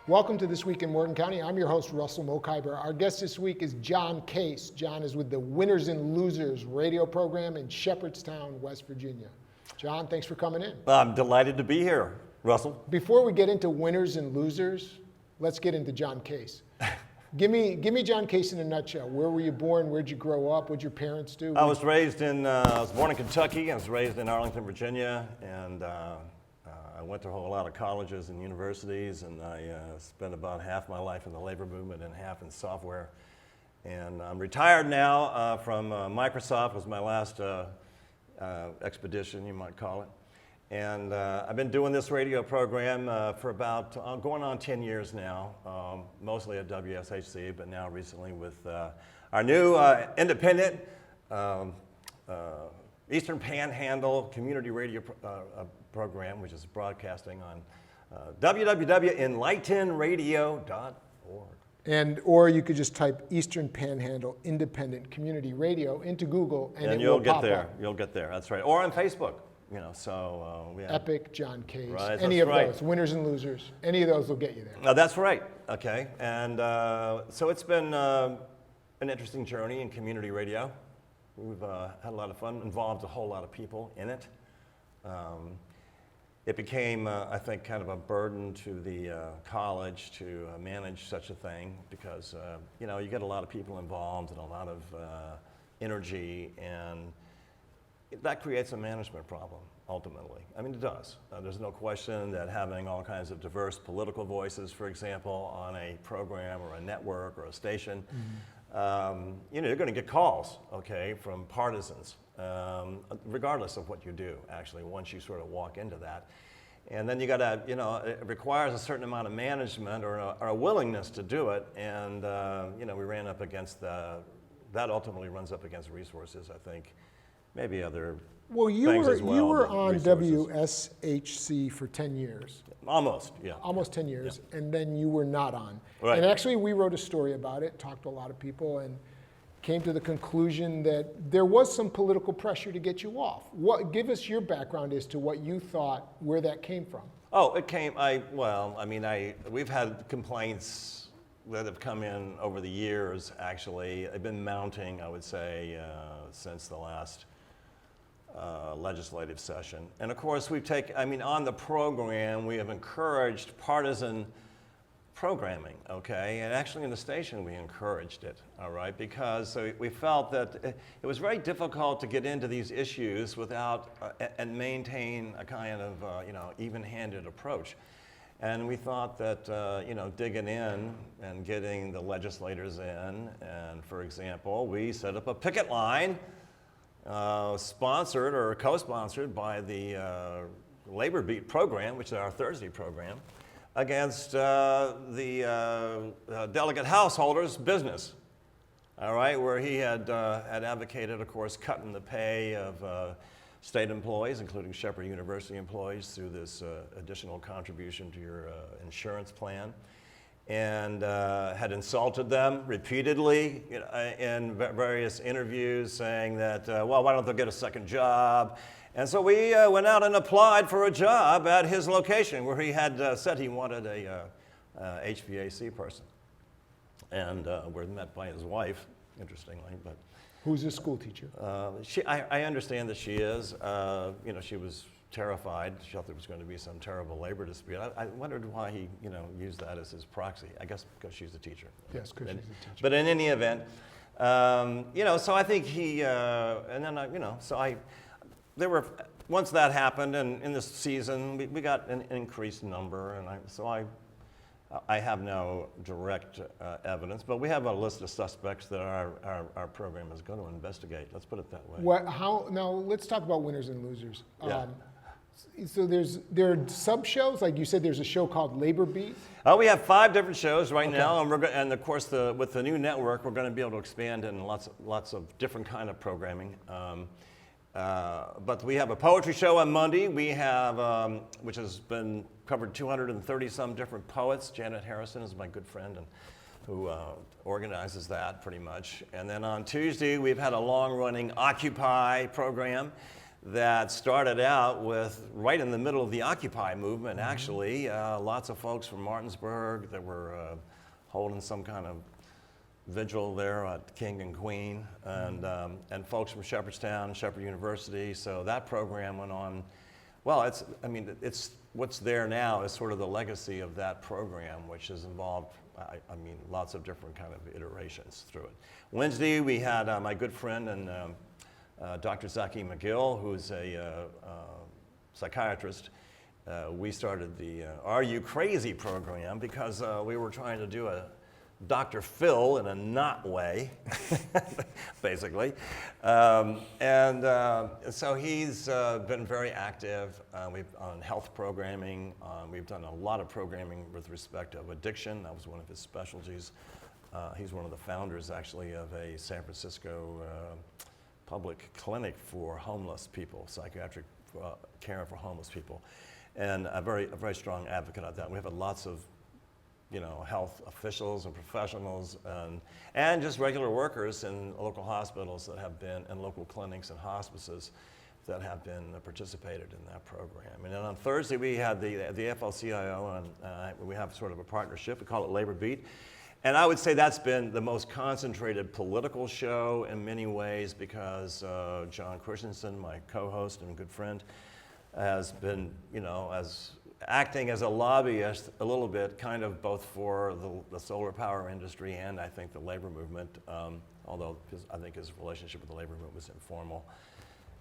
Welcome to This Week in Morgan County. I'm your host, Russell Mokhiber. Our guest this week is John Case. John is with the Winners and Losers radio program in Shepherdstown, West Virginia. John, thanks for coming in. I'm delighted to be here, Russell. Before we get into Winners and Losers, let's get into John Case. Give me John Case in a nutshell. Where were you born? Where'd you grow up? What'd your parents do? I was born in Kentucky. I was raised in Arlington, Virginia, and I went to a whole lot of colleges and universities, and I spent about half my life in the labor movement and half in software. And I'm retired now from Microsoft. Was my last expedition, you might call it. And I've been doing this radio program for about going on 10 years now, mostly at WSHC, but now recently with our new independent Eastern Panhandle Community Radio program, which is broadcasting on www.enlightenradio.org. Or you could just type Eastern Panhandle Independent Community Radio into Google, and it will pop up. You'll get there. That's right. Or on Facebook. We have Epic, John Case, right, any of those, Winners and Losers, any of those will get you there. No, that's right. Okay, and so it's been an interesting journey in community radio. We've had a lot of fun, involved a whole lot of people in it. It became, I think, kind of a burden to the college to manage such a thing because, you get a lot of people involved and a lot of energy, and that creates a management problem, ultimately. I mean, it does. There's no question that having all kinds of diverse political voices, for example, on a program or a network or a station, you're going to get calls, okay, from partisans, regardless of what you do, actually, once you sort of walk into that. And then you got to, it requires a certain amount of management or a willingness to do it. And, we ran up against that ultimately runs up against resources, I think. Maybe other you were on resources. WSHC for 10 years. Almost, yeah. Almost 10 years, yeah. And then you were not on. Right. And actually, we wrote a story about it, talked to a lot of people, and came to the conclusion that there was some political pressure to get you off. Give us your background as to what you thought, where that came from. Oh, it came, we've had complaints that have come in over the years, actually. They've been mounting, I would say, since the last legislative session. And of course, on the program, we have encouraged partisan programming, okay? And actually in the station, we encouraged it, all right? Because we felt that it was very difficult to get into these issues without and maintain a kind of, even-handed approach. And we thought that, digging in and getting the legislators in, and for example, we set up a picket line sponsored or co-sponsored by the Labor Beat program, which is our Thursday program, against the delegate householder's business, all right, where he had advocated, of course, cutting the pay of state employees, including Shepherd University employees, through this additional contribution to your insurance plan, and had insulted them repeatedly in various interviews, saying that, why don't they get a second job? And so we went out and applied for a job at his location where he had said he wanted a HVAC person. And we're met by his wife, interestingly. But who's a school teacher? I understand that she is. She was terrified. She thought there was going to be some terrible labor dispute. I wondered why he, used that as his proxy. I guess because she's a teacher. Yes, because she's a teacher. But in any event, so I think he, there were, once that happened, and in this season, we got an increased number, and I have no direct evidence, but we have a list of suspects that our program is going to investigate. Let's put it that way. Now let's talk about winners and losers. Yeah. So there are sub-shows, like you said, there's a show called Labor Beat. We have 5 different shows right now, and of course, with the new network, we're going to be able to expand in lots of different kind of programming. But we have a poetry show on Monday. We have, which has been covered 230 some different poets. Janet Harrison is my good friend and who organizes that pretty much. And then on Tuesday, we've had a long-running Occupy program that started out with right in the middle of the Occupy movement, actually. Lots of folks from Martinsburg that were holding some kind of vigil there at King and Queen, and folks from Shepherdstown, Shepherd University. So that program went on. Well, it's what's there now is sort of the legacy of that program, which has involved, lots of different kind of iterations through it. Wednesday, we had my good friend and Dr. Zaki McGill, who's a psychiatrist. We started the Are You Crazy program because we were trying to do a Dr. Phil in a not way, basically. So he's been very active on health programming. We've done a lot of programming with respect to addiction. That was one of his specialties. He's one of the founders, actually, of a San Francisco public clinic for homeless people, psychiatric care for homeless people, and a very strong advocate of that. We have lots of health officials and professionals and just regular workers in local hospitals that have been, and local clinics and hospices that have been participated in that program. And then on Thursday we had the AFL-CIO, and we have sort of a partnership. We call it Labor Beat. And I would say that's been the most concentrated political show in many ways because John Christensen, my co-host and good friend, has been, as acting as a lobbyist a little bit, kind of both for the solar power industry and I think the labor movement, although I think his relationship with the labor movement was informal,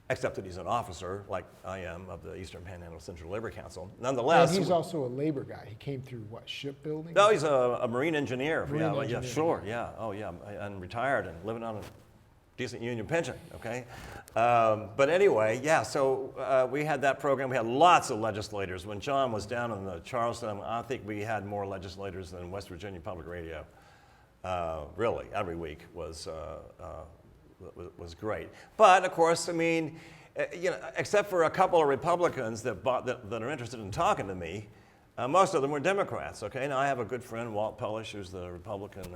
except that he's an officer, like I am, of the Eastern Panhandle Central Labor Council. Nonetheless, and he's also a labor guy. He came through what, shipbuilding? No, he's a marine engineer. Marine engineer. Yeah, sure, yeah, and retired and living on a decent union pension, okay? But anyway, yeah, so we had that program. We had lots of legislators. When John was down in the Charleston, I think we had more legislators than West Virginia Public Radio. Really, every week was great. But of course, except for a couple of Republicans that are interested in talking to me, most of them were Democrats, okay? Now I have a good friend, Walt Pellish, who's the Republican,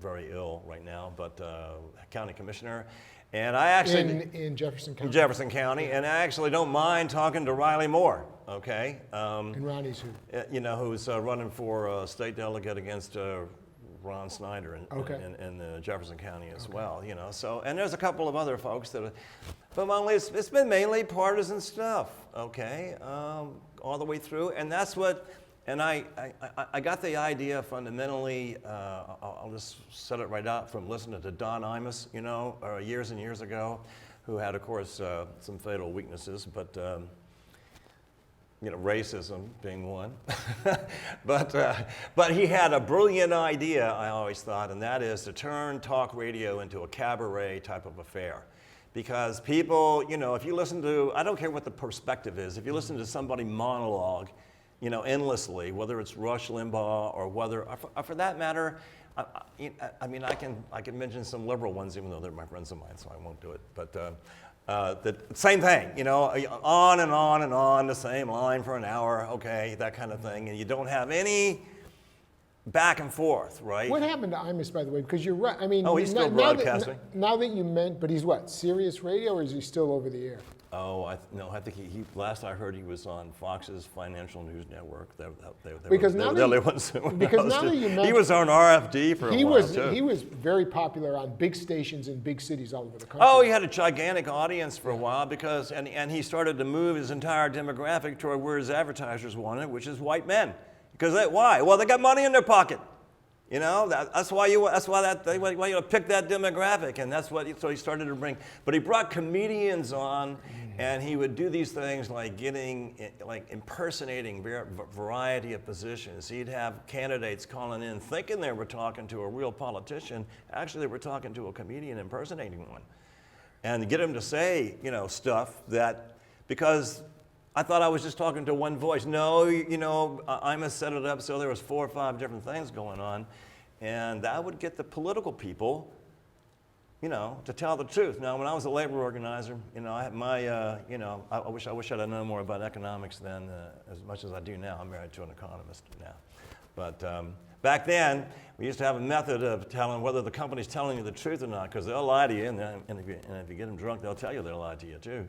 very ill right now, but county commissioner. And I actually in Jefferson County. In Jefferson County, and I actually don't mind talking to Riley Moore. Okay. And Ronnie's who? Who's running for state delegate against Ron Snyder in Jefferson County as well. So, and there's a couple of other folks that, but it's been mainly partisan stuff. Okay, all the way through, and that's what. And I got the idea fundamentally, I'll just set it right out, from listening to Don Imus, years and years ago, who had, of course, some fatal weaknesses, but, racism being one. But he had a brilliant idea, I always thought, and that is to turn talk radio into a cabaret type of affair. Because people, if you listen to, I don't care what the perspective is, if you listen to somebody monologue, endlessly, whether it's Rush Limbaugh or whether, or for that matter, I can mention some liberal ones, even though they're my friends of mine, so I won't do it. But the same thing, on and on and on, the same line for an hour, okay, that kind of thing, and you don't have any back and forth, right? What happened to Imus, by the way? Because you're right. He's still broadcasting. Now that you meant, but he's what, Sirius Radio, or is he still over the air? Oh, I think he. Last I heard, he was on Fox's Financial News Network. Because now that you mentioned, he was on RFD for a while too. He was very popular on big stations in big cities all over the country. Oh, he had a gigantic audience for a while because, and he started to move his entire demographic toward where his advertisers wanted, which is white men. Because why? Well, they got money in their pocket. That's why you pick that demographic, and so he started to bring. But he brought comedians on, and he would do these things like impersonating variety of positions. He'd have candidates calling in, thinking they were talking to a real politician. Actually, they were talking to a comedian impersonating one, and get him to say, stuff that because. I thought I was just talking to one voice. No, Imus set it up so there was 4 or 5 different things going on, and that would get the political people, to tell the truth. Now, when I was a labor organizer, I had my, I wish I'd known more about economics then, as much as I do now. I'm married to an economist now, But back then, we used to have a method of telling whether the company's telling you the truth or not, because they'll lie to you, and if you get them drunk, they'll tell you they'll lie to you too.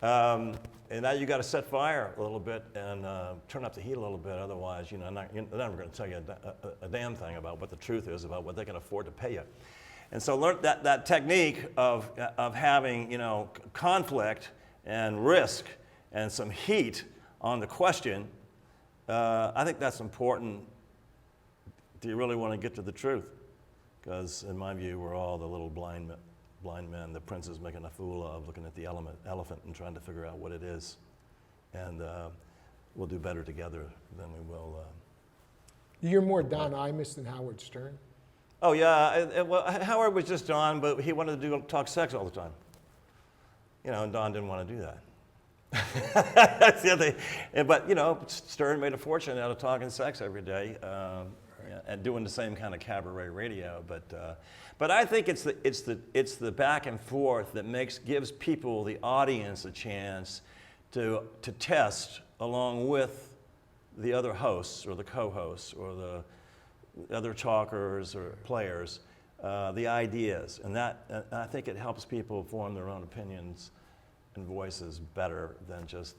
And now you got to set fire a little bit and turn up the heat a little bit. Otherwise, you're never going to tell you a damn thing about what the truth is about what they can afford to pay you. And so learn that technique of having conflict and risk and some heat on the question. I think that's important. Do you really want to get to the truth? Because in my view, we're all the little blind men the prince is making a fool of, looking at the elephant and trying to figure out what it is. And we'll do better together than we will. You're more Don Imus than Howard Stern? Oh, yeah. Well, Howard was just on, but he wanted to talk sex all the time. And Don didn't want to do that. That's the other thing. But, Stern made a fortune out of talking sex every day and doing the same kind of cabaret radio. But I think it's the back and forth that gives people, the audience, a chance to test along with the other hosts or the co-hosts or the other talkers or players the ideas, and I think it helps people form their own opinions and voices better than just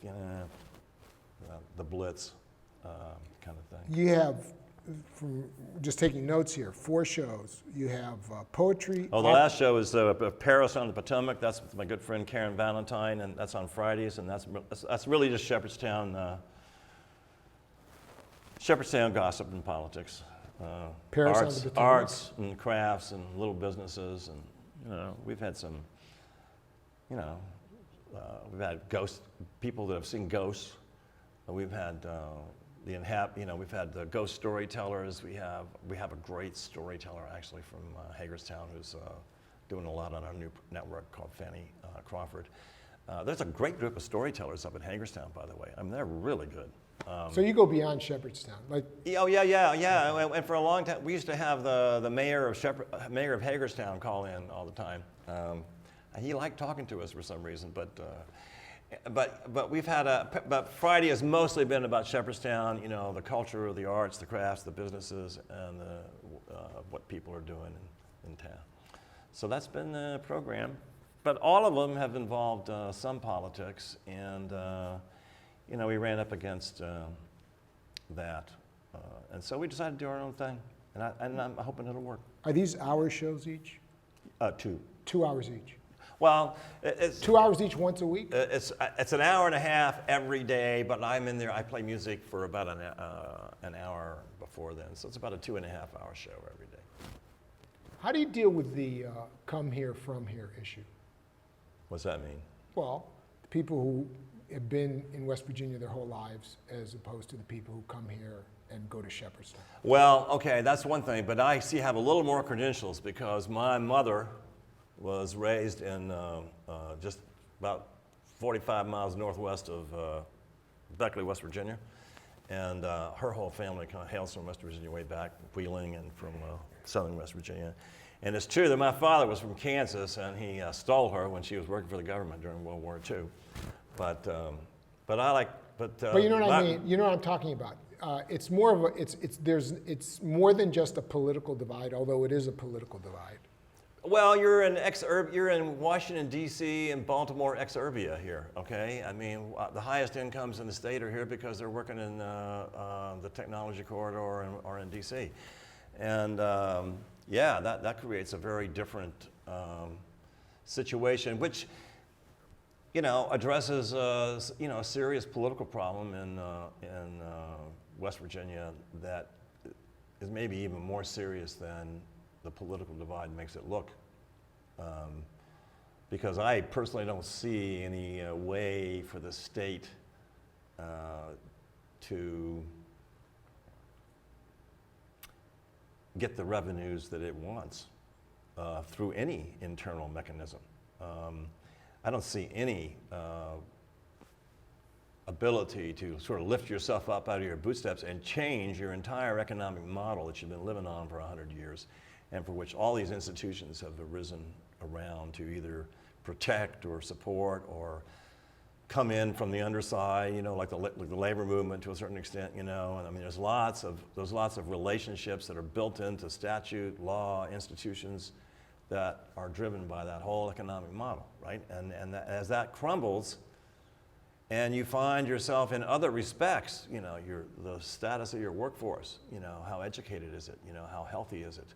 the blitz kind of thing. You have, from just taking notes here, 4 shows. You have poetry. Oh, the last show is Paris on the Potomac. That's with my good friend Karen Valentine, and that's on Fridays, and that's really just Shepherdstown gossip and politics. Arts and crafts and little businesses, and we've had some, we've had people that have seen ghosts. We've had we've had the ghost storytellers. We have a great storyteller actually from Hagerstown who's doing a lot on our new network called Fanny Crawford. There's a great group of storytellers up in Hagerstown, by the way. I mean, they're really good. So you go beyond Shepherdstown, like? Oh yeah. And for a long time, we used to have the mayor of Hagerstown call in all the time. He liked talking to us for some reason, but we've had but Friday has mostly been about Shepherdstown. The culture, the arts, the crafts, the businesses, and what people are doing in town. So that's been the program. But all of them have involved some politics, and we ran up against that. And so we decided to do our own thing, and I'm hoping it'll work. Are these hour shows each? 2. 2 hours each? Well, it's 2 hours each once a week? It's an hour and a half every day, but I'm in there. I play music for about an hour before then, so it's about a 2.5-hour show every day. How do you deal with the come here, from here issue? What's that mean? Well, the people who have been in West Virginia their whole lives as opposed to the people who come here and go to Shepherdstown. Well, okay, that's one thing, but I have a little more credentials because my mother was raised in just about 45 miles northwest of Beckley, West Virginia, and her whole family kind of hails from West Virginia way back, Wheeling, and from southern West Virginia. And it's true that my father was from Kansas, and he stole her when she was working for the government during World War II. But I like, but you know what I mean. You know what I'm talking about. It's more of it's more than just a political divide, although it is a political divide. Well, you're in Washington D.C. and Baltimore exurbia here. Okay, I mean the highest incomes in the state are here because they're working in the technology corridor or in D.C. And that creates a very different situation, which addresses a serious political problem in West Virginia that is maybe even more serious than the political divide makes it look. Because I personally don't see any way for the state to get the revenues that it wants through any internal mechanism. I don't see any ability to sort of lift yourself up out of your bootstraps and change your entire economic model that you've been living on for 100 years and for which all these institutions have arisen around to either protect or support or come in from the underside, like the labor movement to a certain extent, and I mean, there's lots of relationships that are built into statute, law, institutions that are driven by that whole economic model, right? And as that crumbles, and you find yourself in other respects, the status of your workforce, how educated is it, how healthy is it,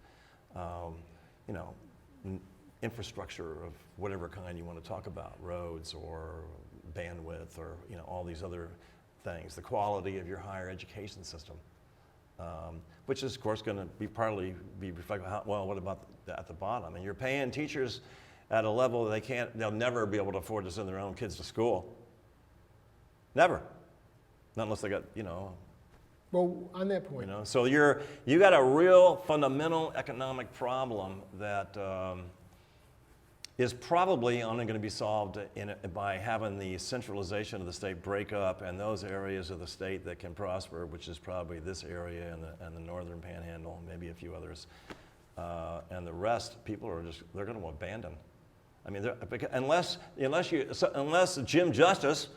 infrastructure of whatever kind you want to talk about, roads or bandwidth or all these other things, the quality of your higher education system, which is of course going to be partly be reflected. What about at the bottom? And you're paying teachers at a level that they'll never be able to afford to send their own kids to school. Never, not unless they got Well, on that point, So you got a real fundamental economic problem that is probably only going to be solved by having the centralization of the state break up, and those areas of the state that can prosper, which is probably this area and the northern panhandle, maybe a few others, and the rest, people are they're going to abandon. I mean, unless Jim Justice,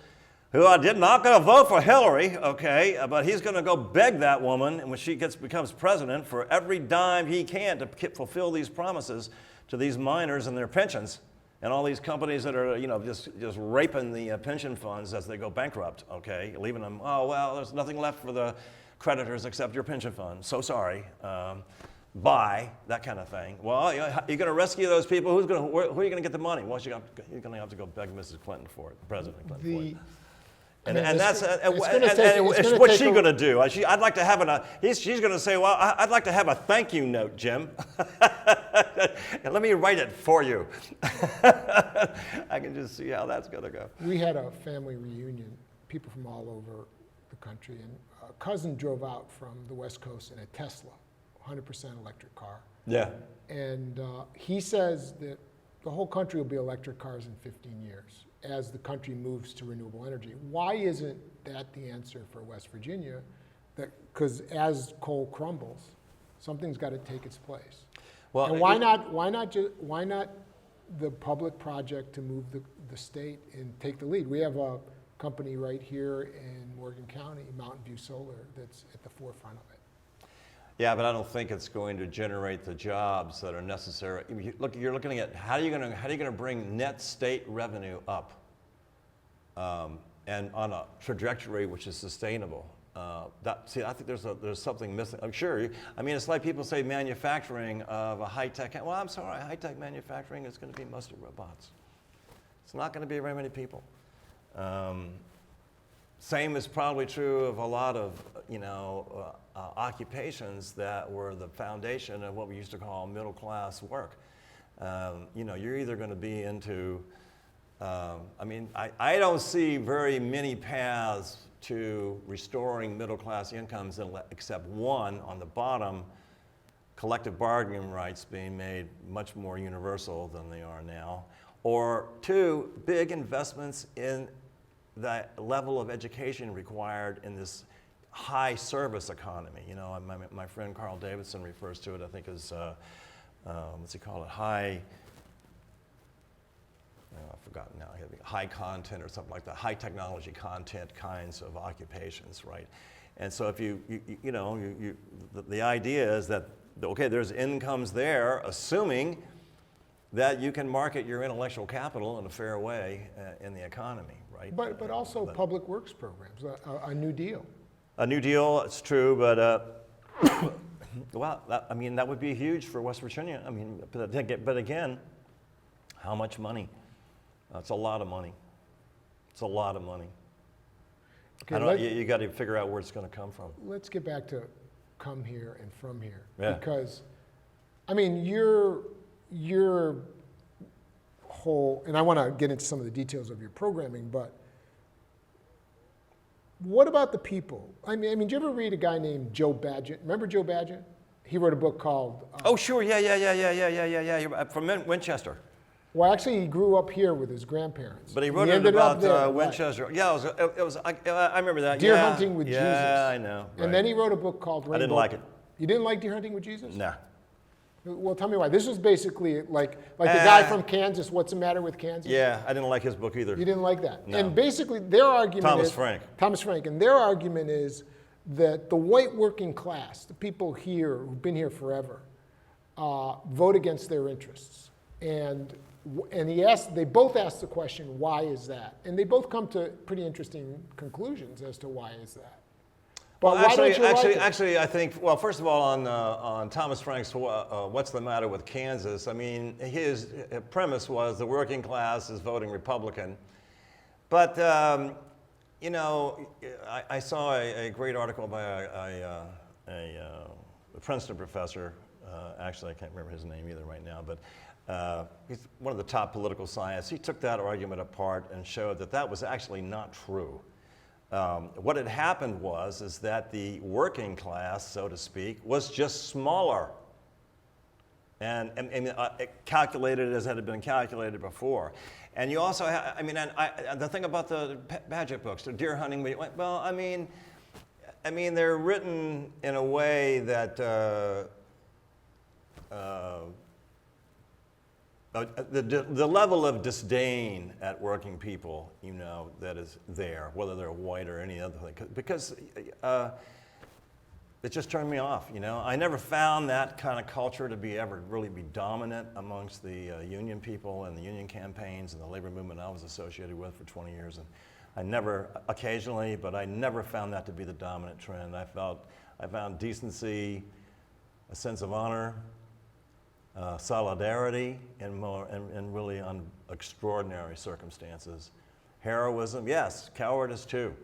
who I did not going to vote for Hillary, okay, but he's going to go beg that woman, and when she becomes president, for every dime he can to fulfill these promises to these miners and their pensions, and all these companies that are, just raping the pension funds as they go bankrupt, okay, leaving them, there's nothing left for the creditors except your pension fund. So sorry. Buy, that kind of thing. Well, you're going to rescue those people. Who are you going to get the money? Well, you're going to have to go beg Mrs. Clinton for it, President Clinton for it. And what's she going to do? I'd like to have she's going to say, well, I'd like to have a thank you note, Jim. And let me write it for you. I can just see how that's going to go. We had a family reunion, people from all over the country, and a cousin drove out from the West Coast in a Tesla, 100% electric car. Yeah. And he says that the whole country will be electric cars in 15 years as the country moves to renewable energy. Why isn't that the answer for West Virginia? Because as coal crumbles, something's got to take its place. Well, and why not the public project to move the state and take the lead? We have a company right here in Morgan County, Mountain View Solar, that's at the forefront of it. Yeah, but I don't think it's going to generate the jobs that are necessary. You're looking at how are you going to bring net state revenue up, and on a trajectory which is sustainable. I think there's something missing. I'm sure. It's like people say manufacturing of a high tech. Well, I'm sorry, high tech manufacturing is going to be mostly robots. It's not going to be very many people. Same is probably true of a lot of occupations that were the foundation of what we used to call middle class work. You're either going to be into. I don't see very many paths to restoring middle class incomes except one on the bottom, collective bargaining rights being made much more universal than they are now, or two, big investments in the level of education required in this high service economy. My friend Carl Davidson refers to it, I think, as, what's he call it, I've forgotten now, high content or something like that, high technology content kinds of occupations, right? And so if the idea is that, okay, there's incomes there, assuming that you can market your intellectual capital in a fair way in the economy, right? But also public works programs, a New Deal. A New Deal, it's true, but that would be huge for West Virginia. But again, how much money? It's a lot of money. It's a lot of money. Okay, you got to figure out where it's going to come from. Let's get back to come here and from here. Yeah. Because, your whole, and I want to get into some of the details of your programming, but what about the people? Did you ever read a guy named Joe Badgett? Remember Joe Badgett? He wrote a book called... oh, sure, yeah. From Winchester. Well, actually, he grew up here with his grandparents. But he wrote it about Winchester. Right. Yeah, I remember that. Deer Hunting with Jesus. Yeah, I know. Right. And then he wrote a book called Rainbow. I didn't like it. You didn't like Deer Hunting with Jesus? No. Well, tell me why. This was basically like the guy from Kansas, What's the Matter with Kansas? Yeah, I didn't like his book either. You didn't like that? No. And basically their argument Thomas is... Frank. Thomas Frank. And their argument is that the white working class, the people here who've been here forever, vote against their interests. And they both asked the question, why is that? And they both come to pretty interesting conclusions as to why is that. But Well, why don't you like it? actually, I think, well, first of all, on Thomas Frank's What's the Matter with Kansas, I mean, his premise was the working class is voting Republican. But, you know, I saw a great article by a Princeton professor. Actually, I can't remember his name either right now, but he's one of the top political scientists. He took that argument apart and showed that that was actually not true. What had happened is that the working class, so to speak, was just smaller and calculated as had been calculated before. And you also have, I mean, the thing about the Paget books, the deer hunting, well, I mean, they're written in a way that the level of disdain at working people, you know, that is there, whether they're white or any other thing, because it just turned me off, you know. I never found that kind of culture to really be dominant amongst the union people and the union campaigns and the labor movement I was associated with for 20 years. And I never, occasionally, but I never found that to be the dominant trend. I found decency, a sense of honor, solidarity in really extraordinary circumstances. Heroism, yes, cowardice too.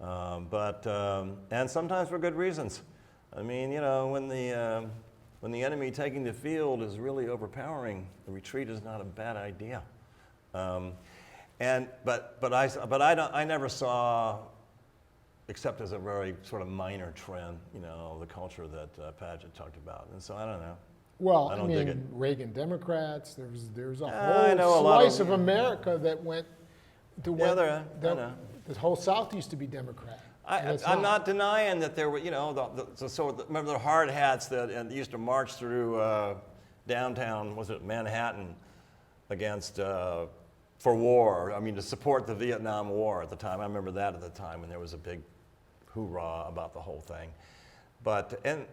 And sometimes for good reasons. I mean, you know, when the enemy taking the field is really overpowering, the retreat is not a bad idea. But I never saw, except as a very sort of minor trend, you know, the culture that Paget talked about. And so I don't know. Well, I I don't dig it. mean, Reagan Democrats, there's a I know a whole lot slice of- of America that went to Yeah, I know. the whole South used to be Democrat. and it's I'm not denying that there were, you know, remember the hard hats that used to march through downtown, was it Manhattan, against, for war, I mean, to support the Vietnam War at the time. I remember that at the time when there was a big hoorah about the whole thing. But, and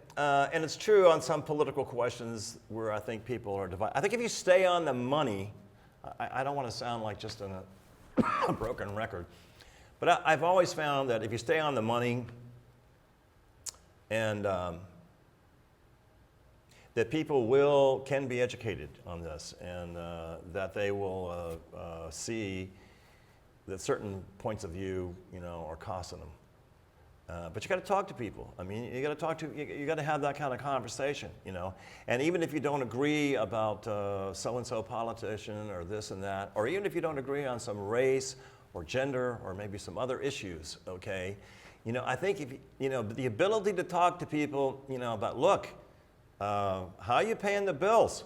it's true on some political questions where I think people are divided. I think if you stay on the money, I don't want to sound like just a broken record, but I've always found that if you stay on the money and that people can be educated on this and that they will see that certain points of view, you know, are costing them. But you got to talk to people. I mean, you got to have that kind of conversation, you know. And even if you don't agree about so-and-so politician or this and that, or even if you don't agree on some race or gender or maybe some other issues, okay, you know, I think if you know the ability to talk to people, you know, about look, how are you paying the bills?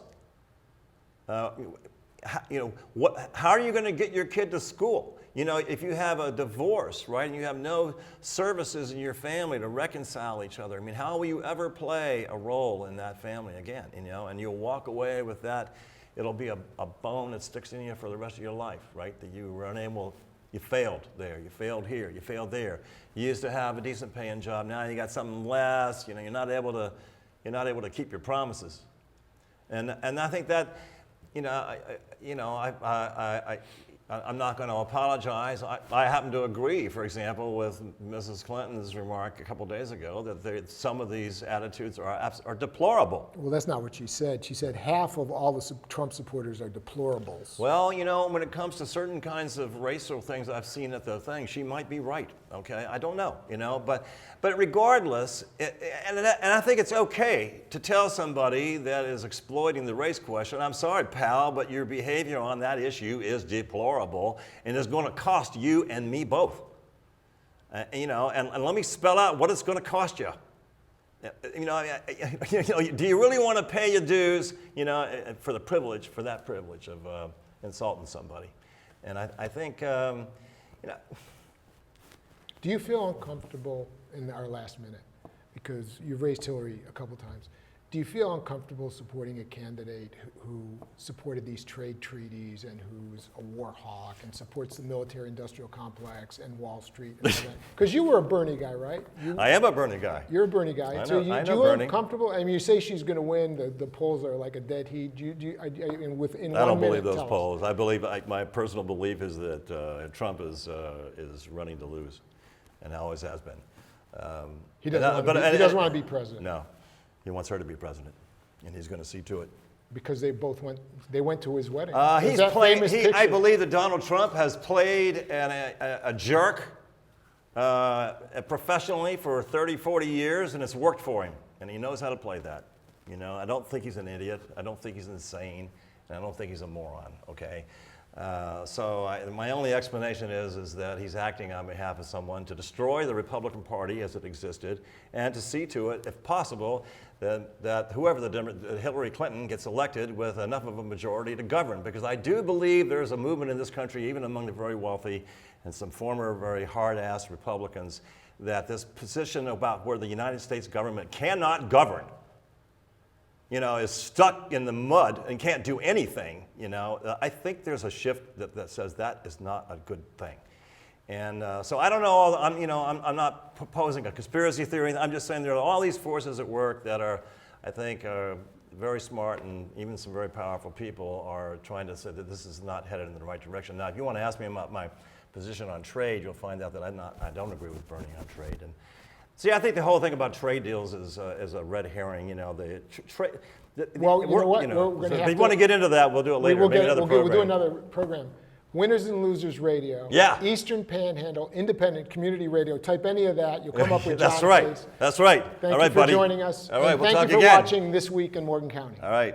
You know, how are you going to get your kid to school? You know, if you have a divorce, right, and you have no services in your family to reconcile each other, I mean, how will you ever play a role in that family again, you know? And you'll walk away with that. It'll be a bone that sticks in you for the rest of your life, right? That you were unable, you failed there, you failed here, you failed there. You used to have a decent paying job, now you got something less, you know, you're not able to keep your promises. And I think that, you know, I'm not going to apologize. I happen to agree, for example, with Mrs. Clinton's remark a couple days ago that some of these attitudes are deplorable. Well, that's not what she said. She said half of all the Trump supporters are deplorables. Well, you know, when it comes to certain kinds of racial things I've seen at the thing, she might be right, okay? I don't know, you know, but regardless, and I think it's okay to tell somebody that is exploiting the race question, I'm sorry, pal, but your behavior on that issue is deplorable and is going to cost you and me both. You know, and let me spell out what it's going to cost you. You know, do you really want to pay your dues, you know, for that privilege of insulting somebody? And I think, you know. Do you feel uncomfortable in our last minute? Because you've raised Hillary a couple times. Do you feel uncomfortable supporting a candidate who supported these trade treaties and who's a war hawk and supports the military-industrial complex and Wall Street and all that? Because you were a Bernie guy, right? I am a Bernie guy. You're a Bernie guy. I So know do you Bernie. feel comfortable? I mean, you say she's going to win. The polls are like a dead heat. I don't believe those tell us. polls. I believe my personal belief is that Trump is running to lose, and always has been. He doesn't want to be president. No, he wants her to be president, and he's going to see to it. Because they went to his wedding. He's that played. famous I picture. believe that Donald Trump has played a jerk professionally for 30, 40 years, and it's worked for him, and he knows how to play that. You know, I don't think he's an idiot. I don't think he's insane, and I don't think he's a moron. Okay. My only explanation is that he's acting on behalf of someone to destroy the Republican Party as it existed, and to see to it, if possible, that whoever Hillary Clinton gets elected with enough of a majority to govern. Because I do believe there's a movement in this country, even among the very wealthy and some former very hard-ass Republicans, that this position about where the United States government cannot govern, you know, is stuck in the mud and can't do anything, you know, I think there's a shift that says that is not a good thing. And so I don't know, I'm not proposing a conspiracy theory. I'm just saying there are all these forces at work that are, I think, are very smart, and even some very powerful people are trying to say that this is not headed in the right direction. Now, if you want to ask me about my position on trade, you'll find out that I don't agree with Bernie on trade. And see, I think the whole thing about trade deals is a red herring. You know, Well, you know what? We're gonna if have you want to get into that, we'll do it later. Maybe another program. We'll do another program. Winners and Losers Radio. Yeah. Eastern Panhandle, Independent Community Radio. Type any of that. You'll come up with That's John right. Case. That's right. Thank all right, you for buddy. joining us. All right, and we'll thank talk you for again. watching This Week in Morgan County. All right.